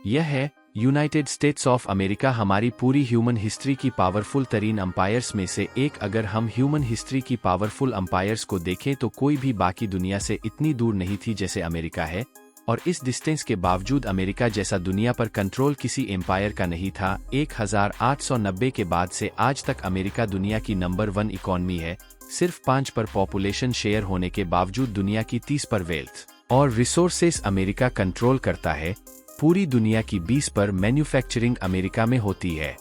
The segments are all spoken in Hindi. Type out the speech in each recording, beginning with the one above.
यह है यूनाइटेड स्टेट्स ऑफ अमेरिका। हमारी पूरी ह्यूमन हिस्ट्री की पावरफुल तरीन अंपायर्स में से एक। अगर हम ह्यूमन हिस्ट्री की पावरफुल अंपायर्स को देखें तो कोई भी बाकी दुनिया से इतनी दूर नहीं थी जैसे अमेरिका है, और इस डिस्टेंस के बावजूद अमेरिका जैसा दुनिया पर कंट्रोल किसी एम्पायर का नहीं था। 1890 के बाद से आज तक अमेरिका दुनिया की नंबर 1 इकॉनमी है, सिर्फ 5 पर पॉपुलेशन शेयर होने के बावजूद दुनिया की 30 पर वेल्थ और रिसोर्सेस अमेरिका कंट्रोल करता है। पूरी दुनिया की 20 पर मैन्युफैक्चरिंग अमेरिका में होती है,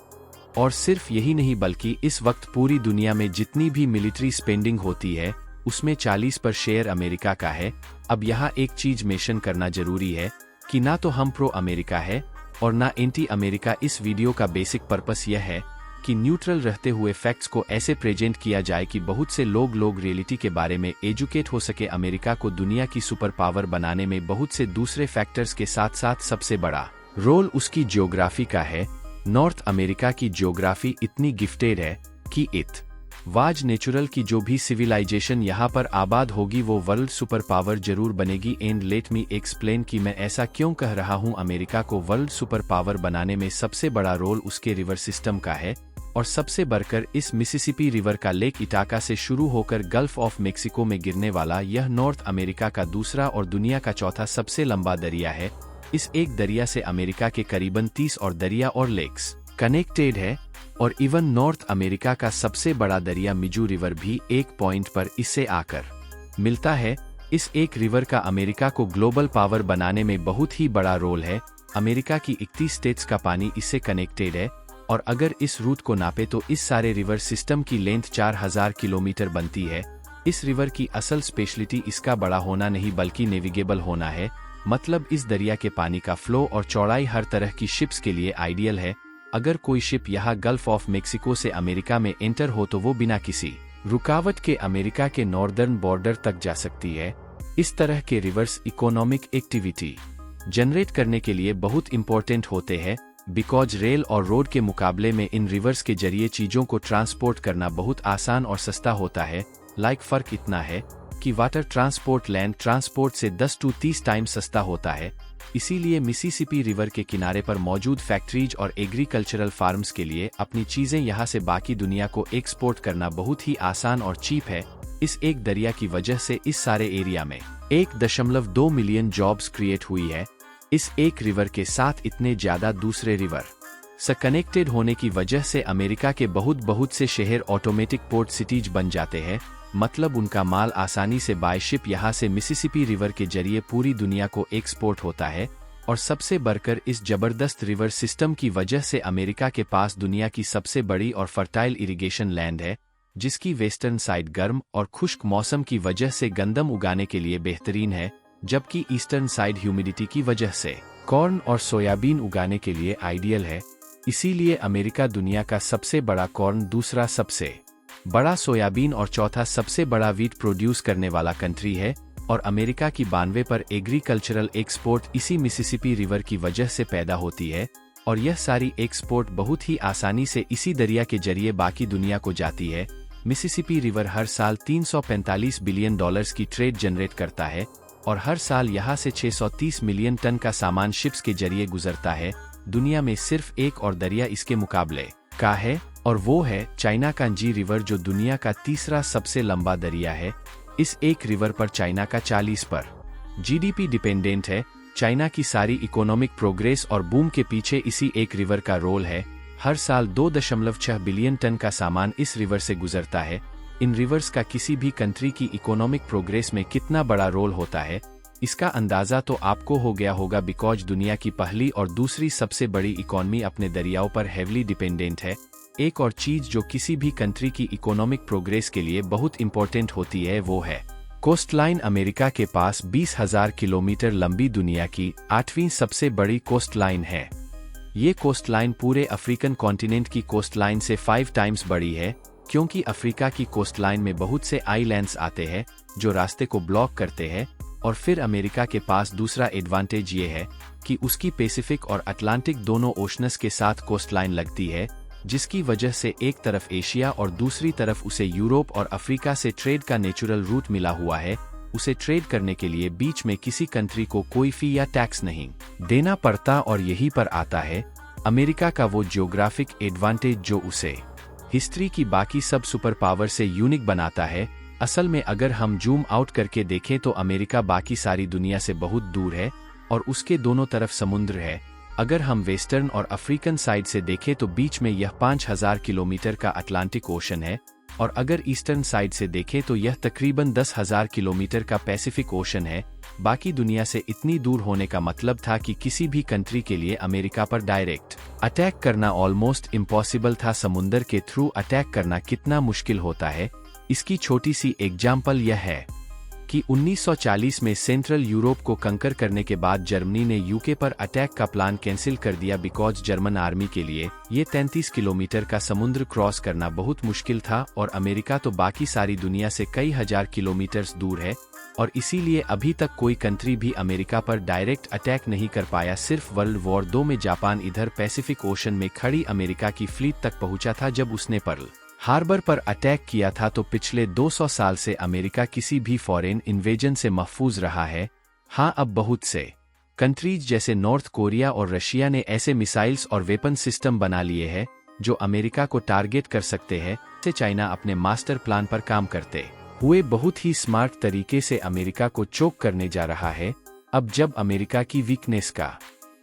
और सिर्फ यही नहीं बल्कि इस वक्त पूरी दुनिया में जितनी भी मिलिट्री स्पेंडिंग होती है उसमें 40 पर शेयर अमेरिका का है। अब यहाँ एक चीज मेंशन करना जरूरी है कि ना तो हम प्रो अमेरिका है और ना एंटी अमेरिका। इस वीडियो का बेसिक पर्पस यह है कि न्यूट्रल रहते हुए फैक्ट्स को ऐसे प्रेजेंट किया जाए कि बहुत से लोग रियलिटी के बारे में एजुकेट हो सके। अमेरिका को दुनिया की सुपर पावर बनाने में बहुत से दूसरे फैक्टर्स के साथ साथ सबसे बड़ा रोल उसकी ज्योग्राफी का है। नॉर्थ अमेरिका की ज्योग्राफी इतनी गिफ्टेड है कि वाज नेचुरल की जो भी सिविलाइजेशन यहाँ पर आबाद होगी वो वर्ल्ड सुपर पावर जरूर बनेगी। एंड लेट मी एक्सप्लेन कि मैं ऐसा क्यों कह रहा हूँ। अमेरिका को वर्ल्ड सुपर पावर बनाने में सबसे बड़ा रोल उसके रिवर सिस्टम का है, और सबसे बढ़कर इस मिसिसिपी रिवर का लेक इटाका से शुरू होकर गल्फ ऑफ मेक्सिको में गिरने वाला यह नॉर्थ अमेरिका का दूसरा और दुनिया का चौथा सबसे लंबा दरिया है। इस एक दरिया से अमेरिका के करीबन 30 और दरिया और लेक्स कनेक्टेड है, और इवन नॉर्थ अमेरिका का सबसे बड़ा दरिया मिजू रिवर भी एक पॉइंट पर इससे आकर मिलता है। इस एक रिवर का अमेरिका को ग्लोबल पावर बनाने में बहुत ही बड़ा रोल है। अमेरिका की 31 स्टेट्स का पानी इससे कनेक्टेड है, और अगर इस रूट को नापे तो इस सारे रिवर सिस्टम की लेंथ 4000 किलोमीटर बनती है। इस रिवर की असल स्पेशलिटी इसका बड़ा होना नहीं बल्कि नेविगेबल होना है। मतलब इस दरिया के पानी का फ्लो और चौड़ाई हर तरह की शिप्स के लिए आइडियल है। अगर कोई शिप यहाँ गल्फ ऑफ मेक्सिको से अमेरिका में एंटर हो तो वो बिना किसी रुकावट के अमेरिका के नॉर्दर्न बॉर्डर तक जा सकती है। इस तरह के रिवर्स इकोनॉमिक एक्टिविटी जनरेट करने के लिए बहुत इंपॉर्टेंट होते हैं, बिकॉज रेल और रोड के मुकाबले में इन रिवर्स के जरिए चीजों को ट्रांसपोर्ट करना बहुत आसान और सस्ता होता है। फर्क इतना है कि वाटर ट्रांसपोर्ट लैंड ट्रांसपोर्ट से 10 to 30 टाइम सस्ता होता है। इसीलिए मिसिसिपी रिवर के किनारे पर मौजूद फैक्ट्रीज और एग्रीकल्चरल फार्म्स के लिए अपनी चीजें यहाँ से बाकी दुनिया को एक्सपोर्ट करना बहुत ही आसान और चीप है। इस एक दरिया की वजह से इस सारे एरिया में 1.2 मिलियन जॉब्स क्रिएट हुई है। इस एक रिवर के साथ इतने ज्यादा दूसरे रिवर से कनेक्टेड होने की वजह से अमेरिका के बहुत से शहर ऑटोमेटिक पोर्ट सिटीज बन जाते हैं। मतलब उनका माल आसानी से बाय शिप यहाँ से मिसिसिपी रिवर के जरिए पूरी दुनिया को एक्सपोर्ट होता है। और सबसे बढ़कर इस जबरदस्त रिवर सिस्टम की वजह से अमेरिका के पास दुनिया की सबसे बड़ी और फर्टाइल इरिगेशन लैंड है, जिसकी वेस्टर्न साइड गर्म और खुश्क मौसम की वजह से गंदम उगाने के लिए बेहतरीन है, जबकि ईस्टर्न साइड ह्यूमिडिटी की वजह से कॉर्न और सोयाबीन उगाने के लिए आइडियल है। इसीलिए अमेरिका दुनिया का सबसे बड़ा कॉर्न, दूसरा सबसे बड़ा सोयाबीन और चौथा सबसे बड़ा वीट प्रोड्यूस करने वाला कंट्री है। और अमेरिका की 92 पर एग्रीकल्चरल एक्सपोर्ट इसी मिसिसिपी रिवर की वजह से पैदा होती है, और यह सारी एक्सपोर्ट बहुत ही आसानी से इसी दरिया के जरिए बाकी दुनिया को जाती है। मिसिसिपी रिवर हर साल $345 बिलियन की ट्रेड जनरेट करता है, और हर साल यहाँ से 630 मिलियन टन का सामान शिप्स के जरिए गुजरता है। दुनिया में सिर्फ एक और दरिया इसके मुकाबले का है, और वो है चाइना का जी रिवर, जो दुनिया का तीसरा सबसे लंबा दरिया है। इस एक रिवर पर चाइना का 40 पर जीडीपी डिपेंडेंट है। चाइना की सारी इकोनॉमिक प्रोग्रेस और बूम के पीछे इसी एक रिवर का रोल है। हर साल 2.6 बिलियन टन का सामान इस रिवर से गुजरता है। इन रिवर्स का किसी भी कंट्री की इकोनॉमिक प्रोग्रेस में कितना बड़ा रोल होता है, इसका अंदाजा तो आपको हो गया होगा, बिकॉज दुनिया की पहली और दूसरी सबसे बड़ी इकोनॉमी अपने दरियाओं पर हेवली डिपेंडेंट है। एक और चीज जो किसी भी कंट्री की इकोनॉमिक प्रोग्रेस के लिए बहुत इंपॉर्टेंट होती है वो है कोस्टलाइन। अमेरिका के पास 20,000 किलोमीटर लंबी दुनिया की 8वीं सबसे बड़ी कोस्टलाइन है। ये कोस्टलाइन पूरे अफ्रीकन कॉन्टिनेंट की कोस्टलाइन से 5 टाइम्स बड़ी है, क्योंकि अफ्रीका की कोस्टलाइन में बहुत से आइलैंड्स आते हैं जो रास्ते को ब्लॉक करते हैं। और फिर अमेरिका के पास दूसरा एडवांटेज ये है कि उसकी पैसिफिक और अटलांटिक दोनों ओशनस के साथ कोस्टलाइन लगती है, जिसकी वजह से एक तरफ एशिया और दूसरी तरफ उसे यूरोप और अफ्रीका से ट्रेड का नेचुरल रूट मिला हुआ है। उसे ट्रेड करने के लिए बीच में किसी कंट्री को कोई फी या टैक्स नहीं देना पड़ता। और यहीं पर आता है अमेरिका का वो जियोग्राफिक एडवांटेज जो उसे हिस्ट्री की बाकी सब सुपर पावर से यूनिक बनाता है। असल में अगर हम जूम आउट करके देखें तो अमेरिका बाकी सारी दुनिया से बहुत दूर है और उसके दोनों तरफ समुद्र है। अगर हम वेस्टर्न और अफ्रीकन साइड से देखें तो बीच में यह 5000 किलोमीटर का अटलांटिक ओशन है, और अगर ईस्टर्न साइड से देखें तो यह तकरीबन 10,000 किलोमीटर का पैसिफिक ओशन है। बाकी दुनिया से इतनी दूर होने का मतलब था कि किसी भी कंट्री के लिए अमेरिका पर डायरेक्ट अटैक करना ऑलमोस्ट इम्पॉसिबल था। समुंदर के थ्रू अटैक करना कितना मुश्किल होता है, इसकी छोटी सी एग्जाम्पल यह है कि 1940 में सेंट्रल यूरोप को कंकर करने के बाद जर्मनी ने यूके पर अटैक का प्लान कैंसिल कर दिया बिकॉज जर्मन आर्मी के लिए ये 33 किलोमीटर का समुद्र क्रॉस करना बहुत मुश्किल था, और अमेरिका तो बाकी सारी दुनिया से कई हजार किलोमीटर दूर है, और इसीलिए अभी तक कोई कंट्री भी अमेरिका पर डायरेक्ट अटैक नहीं कर पाया। सिर्फ वर्ल्ड वॉर 2 में जापान इधर पैसिफिक ओशन में खड़ी अमेरिका की फ्लीट तक पहुंचा था जब उसने पर्ल हार्बर पर अटैक किया था। तो पिछले 200 साल से अमेरिका किसी भी फॉरेन इन्वेजन से महफूज रहा है। हाँ, अब बहुत से कंट्रीज जैसे नॉर्थ कोरिया और रशिया ने ऐसे मिसाइल्स और वेपन सिस्टम बना लिए हैं जो अमेरिका को टारगेट कर सकते हैं। से चाइना अपने मास्टर प्लान पर काम करते हुए बहुत ही स्मार्ट तरीके से अमेरिका को चोक करने जा रहा है। अब जब अमेरिका की वीकनेस का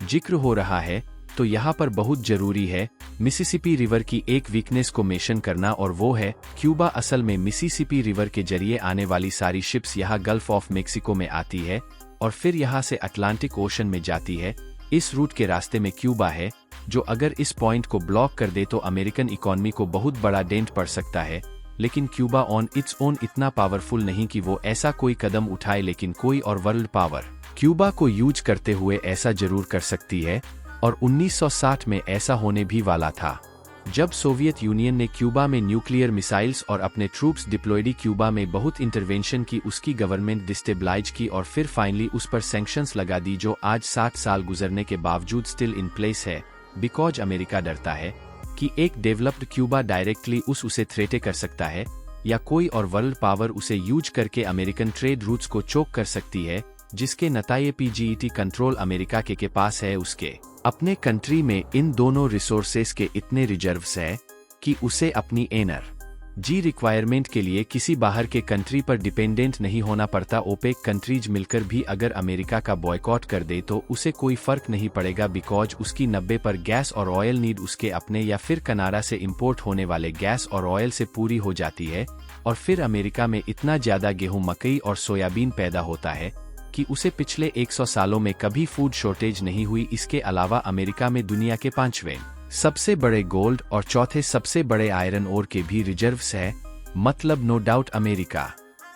जिक्र हो रहा है तो यहाँ पर बहुत जरूरी है मिसिसिपी रिवर की एक वीकनेस को मेंशन करना, और वो है क्यूबा। असल में मिसिसिपी रिवर के जरिए आने वाली सारी शिप्स यहाँ गल्फ ऑफ मेक्सिको में आती है और फिर यहाँ से अटलांटिक ओशन में जाती है। इस रूट के रास्ते में क्यूबा है जो अगर इस पॉइंट को ब्लॉक कर दे तो अमेरिकन इकोनॉमी को बहुत बड़ा डेंट पड़ सकता है। लेकिन क्यूबा ऑन इट्स ओन इतना पावरफुल नहीं कि वो ऐसा कोई कदम उठाए, लेकिन कोई और वर्ल्ड पावर क्यूबा को यूज करते हुए ऐसा जरूर कर सकती है, और 1960 में ऐसा होने भी वाला था जब सोवियत यूनियन ने क्यूबा में न्यूक्लियर मिसाइल्स और अपने ट्रूप्स डिप्लॉयड क्यूबा में बहुत इंटरवेंशन की, उसकी गवर्नमेंट डिस्टेबलाइज की और फिर फाइनली उस पर सैंक्शंस लगा दी जो आज 60 साल गुजरने के बावजूद स्टिल इन प्लेस है। बिकॉज अमेरिका डरता है कि एक डेवलप्ड क्यूबा डायरेक्टली उसे थ्रेटे कर सकता है या कोई और वर्ल्ड पावर उसे यूज करके अमेरिकन ट्रेड रूट्स को चोक कर सकती है, जिसके नताये पीजीईटी कंट्रोल अमेरिका के पास है। उसके अपने कंट्री में इन दोनों रिसोर्सेस के इतने रिजर्व्स है कि उसे अपनी एनर्जी रिक्वायरमेंट के लिए किसी बाहर के कंट्री पर डिपेंडेंट नहीं होना पड़ता। ओपेक कंट्रीज मिलकर भी अगर अमेरिका का बॉयकॉट कर दे तो उसे कोई फर्क नहीं पड़ेगा, बिकॉज उसकी 90 पर गैस और ऑयल नीड उसके अपने या फिर कनाडा से इंपोर्ट होने वाले गैस और ऑयल से पूरी हो जाती है। और फिर अमेरिका में इतना ज्यादा गेहूं, मकई और सोयाबीन पैदा होता है कि उसे पिछले 100 सालों में कभी फूड शॉर्टेज नहीं हुई। इसके अलावा अमेरिका में दुनिया के 5वें सबसे बड़े गोल्ड और चौथे सबसे बड़े आयरन ओर के भी रिजर्व्स है। मतलब नो डाउट अमेरिका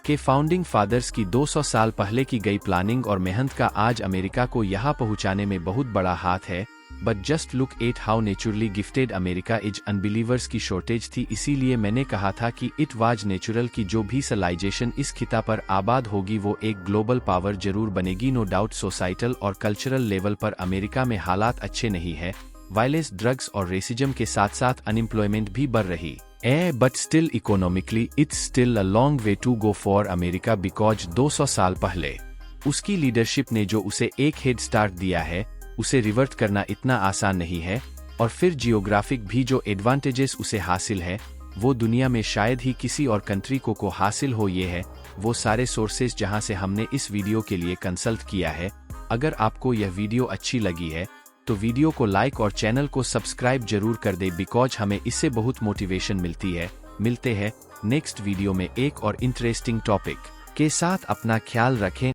के फाउंडिंग फादर्स की 200 साल पहले की गई प्लानिंग और मेहनत का आज अमेरिका को यहाँ पहुँचाने में बहुत बड़ा हाथ है। But just look at how naturally gifted America is. Unbelievers की शॉर्टेज थी, इसीलिए मैंने कहा था कि इट वाज नेचुरल की जो भी सिविलाइजेशन इस खिता पर आबाद होगी वो एक ग्लोबल पावर जरूर बनेगी। नो डाउट सोसाइटल और कल्चरल लेवल पर अमेरिका में हालात अच्छे नहीं है। वायलेंस, ड्रग्स और रेसिज्म के साथ साथ अनएम्प्लॉयमेंट भी बढ़ रही है, but still economically it's still a long way to go for America, because 200 साल पहले उसकी लीडरशिप ने जो उसे एक हेड स्टार्ट दिया है उसे रिवर्ट करना इतना आसान नहीं है। और फिर जियोग्राफिक भी जो एडवांटेजेस उसे हासिल है वो दुनिया में शायद ही किसी और कंट्री को हासिल हो। ये है वो सारे सोर्सेज जहां से हमने इस वीडियो के लिए कंसल्ट किया है। अगर आपको यह वीडियो अच्छी लगी है तो वीडियो को लाइक और चैनल को सब्सक्राइब जरूर कर दे, बिकॉज हमें इससे बहुत मोटिवेशन मिलती है। मिलते हैं नेक्स्ट वीडियो में एक और इंटरेस्टिंग टॉपिक के साथ। अपना ख्याल रखें।